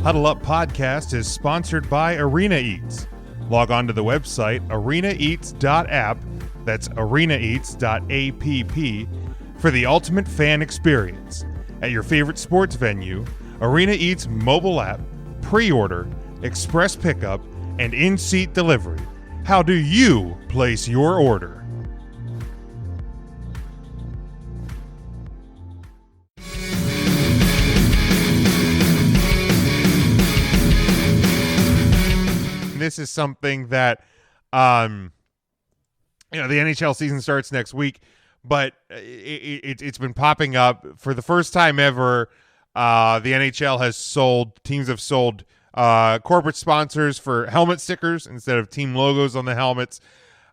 Huddle Up Podcast is sponsored by Arena Eats. Log on to the website arenaeats.app, that's arenaeats.app, for the ultimate fan experience. At your favorite sports venue, Arena Eats mobile app, pre-order, express pickup, and in-seat delivery. How do you place your order? This is something that, the NHL season starts next week, but it's been popping up for the first time ever. The NHL teams have sold corporate sponsors for helmet stickers instead of team logos on the helmets.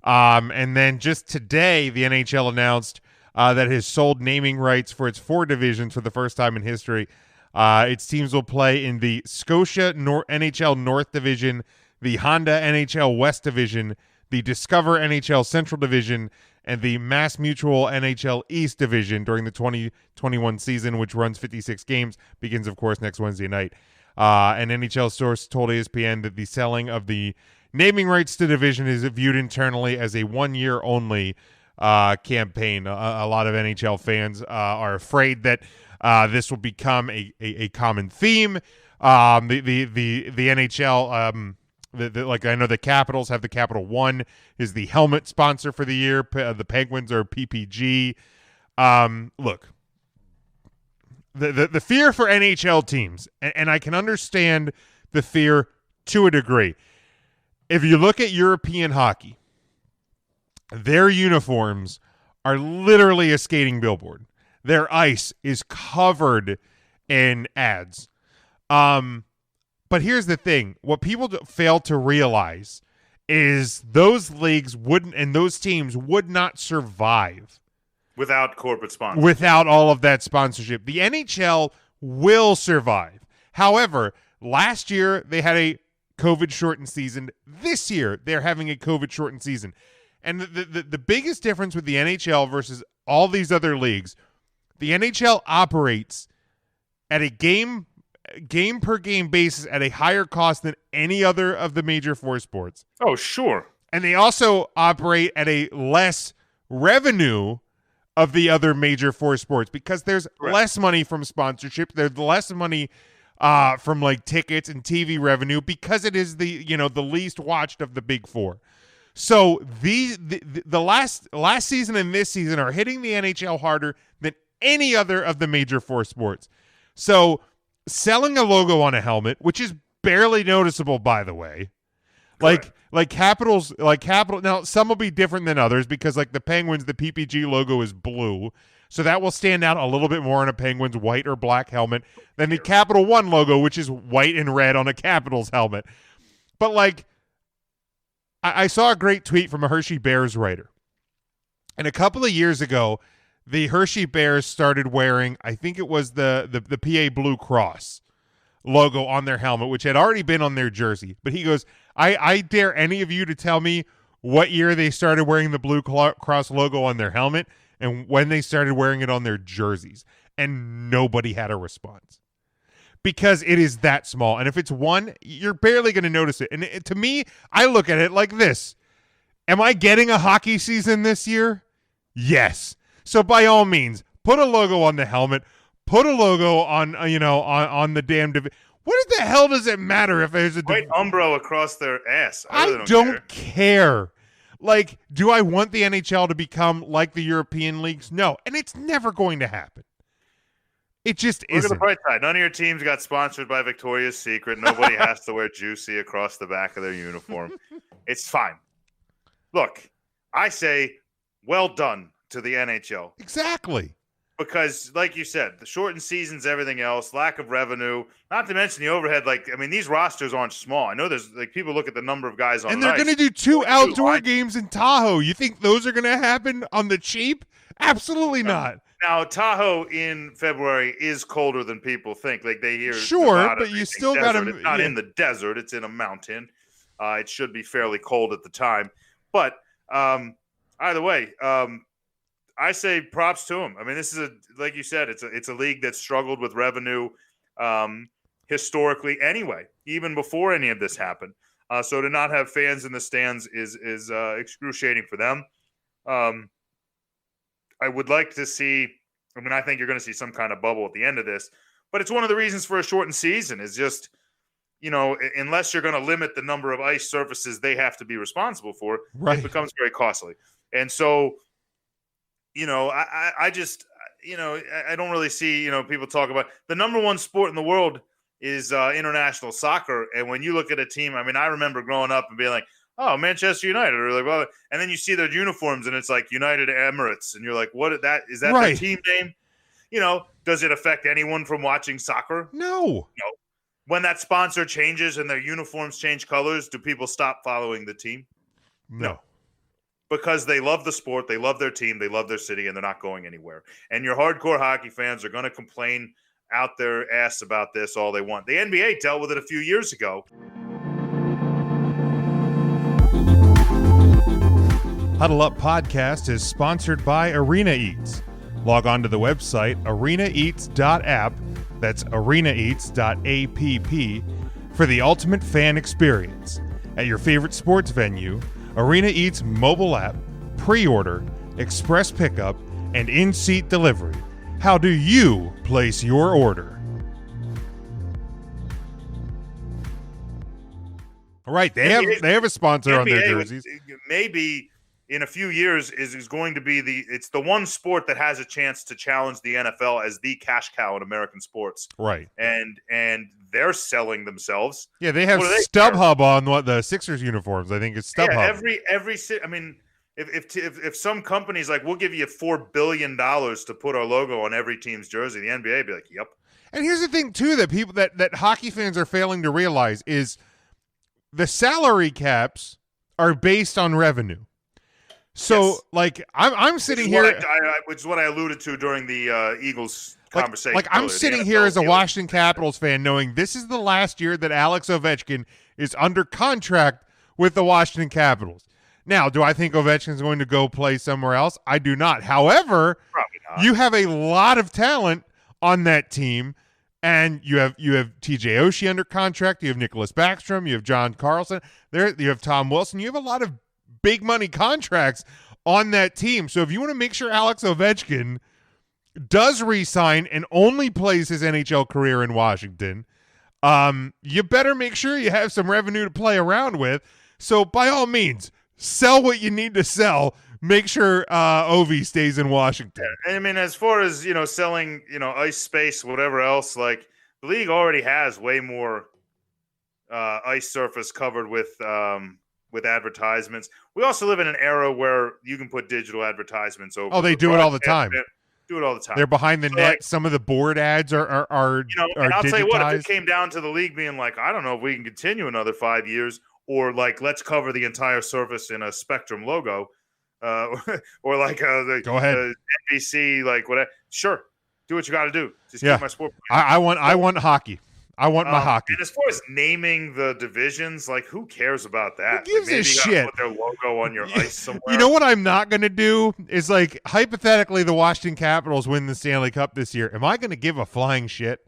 And then just today, the NHL announced that it has sold naming rights for its 4 divisions for the first time in history. Its teams will play in the Scotia NHL North Division, the Honda NHL West Division, the Discover NHL Central Division, and the Mass Mutual NHL East Division during the 2021 season, which runs 56 games, begins, of course, next Wednesday night. An NHL source told ESPN that the selling of the naming rights to division is viewed internally as a one-year-only campaign. A lot of NHL fans are afraid that this will become a common theme. The NHL... I know the Capitals have the Capital One is the helmet sponsor for the year. The Penguins are PPG. Look, the fear for NHL teams, and I can understand the fear to a degree. If you look at European hockey, their uniforms are literally a skating billboard. Their ice is covered in ads. But here's the thing. What people fail to realize is those leagues wouldn't, and those teams would not survive without corporate sponsorship. Without all of that sponsorship. The NHL will survive. However, last year they had a COVID-shortened season. This year they're having a COVID-shortened season. And the biggest difference with the NHL versus all these other leagues, the NHL operates at a game per game basis at a higher cost than any other of the major 4 sports. Oh, sure. And they also operate at a less revenue of the other major 4 sports because there's less money from sponsorship. There's less money from like tickets and TV revenue because it is the least watched of the big 4. So the last season and this season are hitting the NHL harder than any other of the major 4 sports. So selling a logo on a helmet, which is barely noticeable, by the way, like Capitals, now some will be different than others because like the Penguins, the PPG logo is blue, so that will stand out a little bit more on a Penguins white or black helmet than the Capital One logo, which is white and red on a Capitals helmet. But like, I saw a great tweet from a Hershey Bears writer, and a couple of years ago, the Hershey Bears started wearing, I think it was the PA Blue Cross logo on their helmet, which had already been on their jersey. But he goes, I dare any of you to tell me what year they started wearing the Blue Cross logo on their helmet and when they started wearing it on their jerseys. And nobody had a response because it is that small. And if it's one, you're barely going to notice it. And to me, I look at it like this. Am I getting a hockey season this year? Yes. So by all means, put a logo on the helmet, put a logo on on the damn What the hell does it matter if there's a white umbro across their ass? I don't care. Like, do I want the NHL to become like the European leagues? No, and it's never going to happen. It just isn't. Look at the bright side. None of your teams got sponsored by Victoria's Secret. Nobody has to wear Juicy across the back of their uniform. It's fine. Look, I say, well done to the NHL. Exactly. Because, like you said, the shortened seasons, everything else, lack of revenue, not to mention the overhead. Like, I mean, these rosters aren't small. I know there's, like, people look at the number of guys on and they're going to do 2 outdoor games in Tahoe. You think those are going to happen on the cheap? Absolutely not. Now, Tahoe in February is colder than people think. Like, they hear sure, Nevada, but you still got to. It's not in the desert. It's in a mountain. It should be fairly cold at the time. But either way, I say props to him. I mean, this is like you said, it's a league that struggled with revenue historically anyway, even before any of this happened. So to not have fans in the stands is excruciating for them. I would like to see. I mean, I think you're going to see some kind of bubble at the end of this, but it's one of the reasons for a shortened season. Is just, unless you're going to limit the number of ice surfaces they have to be responsible for, Right. it becomes very costly. And so, I just, I don't really see, people talk about the number one sport in the world is international soccer. And when you look at a team, I mean, I remember growing up and being like, oh, Manchester United, or like, well, and then you see their uniforms and it's like United Emirates, and you're like, what is that Right. their team name? Does it affect anyone from watching soccer? No. When that sponsor changes and their uniforms change colors, do people stop following the team? No. Because they love the sport, they love their team, they love their city, and they're not going anywhere. And your hardcore hockey fans are going to complain out their ass about this all they want. The NBA dealt with it a few years ago. Huddle Up Podcast is sponsored by Arena Eats. Log on to the website arenaeats.app, that's arenaeats.app, for the ultimate fan experience. At your favorite sports venue, Arena Eats mobile app, pre-order, express pickup, and in-seat delivery. How do you place your order? All right, they have a sponsor on their jerseys. Maybe in a few years is going to be it's the one sport that has a chance to challenge the NFL as the cash cow in American sports. Right. And they're selling themselves. Yeah, they have StubHub on the Sixers uniforms. I think it's StubHub. Yeah, I mean, if some companies like, we'll give you $4 billion to put our logo on every team's jersey, the NBA would be like, yep. And here's the thing too that people that hockey fans are failing to realize is the salary caps are based on revenue. So, yes. Like, I'm sitting here, which is what I alluded to during the Eagles conversation. Like I'm sitting here as a Washington Capitals fan, knowing this is the last year that Alex Ovechkin is under contract with the Washington Capitals. Now, do I think Ovechkin is going to go play somewhere else? I do not. However, probably not. You have a lot of talent on that team, and you have TJ Oshie under contract. You have Nicholas Backstrom. You have John Carlson. You have Tom Wilson. You have a lot of big money contracts on that team. So if you want to make sure Alex Ovechkin does re-sign and only plays his NHL career in Washington, you better make sure you have some revenue to play around with. So by all means, sell what you need to sell. Make sure Ovi stays in Washington. I mean, as far as, selling, ice space, whatever else, like the league already has way more ice surface covered with advertisements. We also live in an era where you can put digital advertisements over. Oh, they do it all the time. Do it all the time. They're behind the net. Like, some of the board ads are and I'll digitized. tell you what, if it came down to the league being like, I don't know if we can continue another 5 years, or like, let's cover the entire surface in a Spectrum logo, or like go ahead, NBC, like whatever. Sure, do what you got to do. Just keep my sport. I want hockey. I want my hockey. And as far as naming the divisions, like, who cares about that? Who gives a shit? Put their logo on your ice somewhere. You know what I'm not going to do is, like, hypothetically, the Washington Capitals win the Stanley Cup this year. Am I going to give a flying shit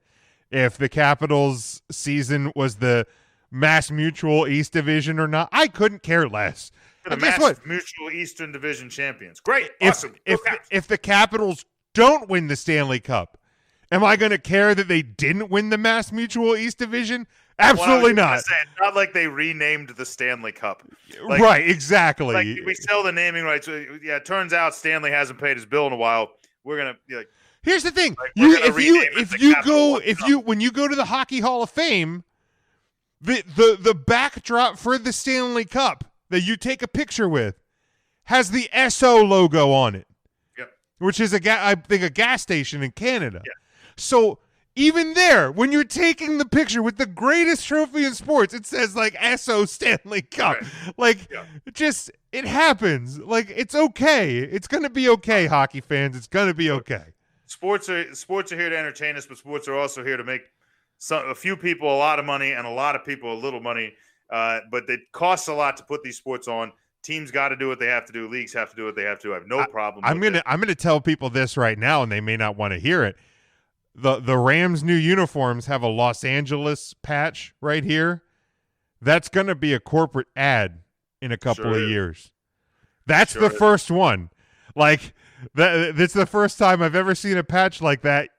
if the Capitals season was the Mass Mutual East Division or not? I couldn't care less. The Mass Mutual Eastern Division champions. Great. Awesome. If the Capitals don't win the Stanley Cup, am I going to care that they didn't win the Mass Mutual East Division? Absolutely not. It's not like they renamed the Stanley Cup. Like, right, exactly. Like, we sell the naming rights. Yeah, it turns out Stanley hasn't paid his bill in a while. We're going to be like, here's the thing. Like, when you go to the Hockey Hall of Fame, the backdrop for the Stanley Cup that you take a picture with has the SO logo on it. Yep. Which is I think a gas station in Canada. Yeah. So even there, when you're taking the picture with the greatest trophy in sports, it says like SO Stanley Cup. Right. Like, it happens. Like, it's okay. It's going to be okay, hockey fans. It's going to be okay. Sports are here to entertain us, but sports are also here to make a few people a lot of money and a lot of people a little money. But it costs a lot to put these sports on. Teams got to do what they have to do. Leagues have to do what they have to do. I have no problem. I'm gonna tell people this right now, and they may not want to hear it. the Rams' new uniforms have a Los Angeles patch right here. That's going to be a corporate ad in a couple of years. That's the first one. Like, that's the first time I've ever seen a patch like that.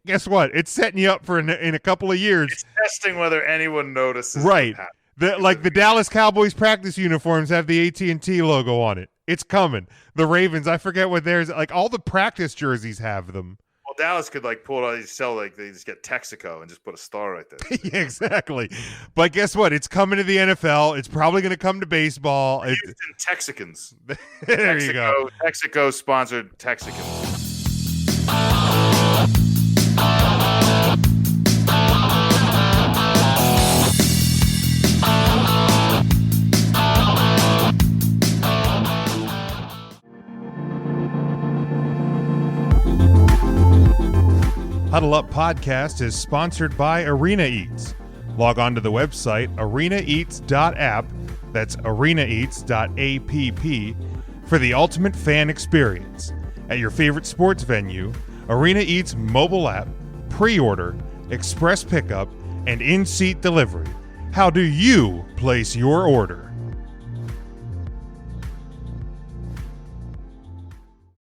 Guess what? It's setting you up for in a couple of years. It's testing whether anyone notices. Right. The Dallas Cowboys practice uniforms have the AT&T logo on it. It's coming. The Ravens, I forget what theirs. Like, all the practice jerseys have them. Well, Dallas could pull it out. They sell they just get Texaco and just put a star right there. Yeah, exactly. But guess what? It's coming to the NFL. It's probably going to come to baseball. Houston Texicans. There you go. Texaco sponsored Texicans. Huddle Up Podcast is sponsored by Arena Eats. Log on to the website arenaeats.app, that's arenaeats.app, for the ultimate fan experience. At your favorite sports venue, Arena Eats mobile app, pre-order, express pickup, and in-seat delivery. How do you place your order?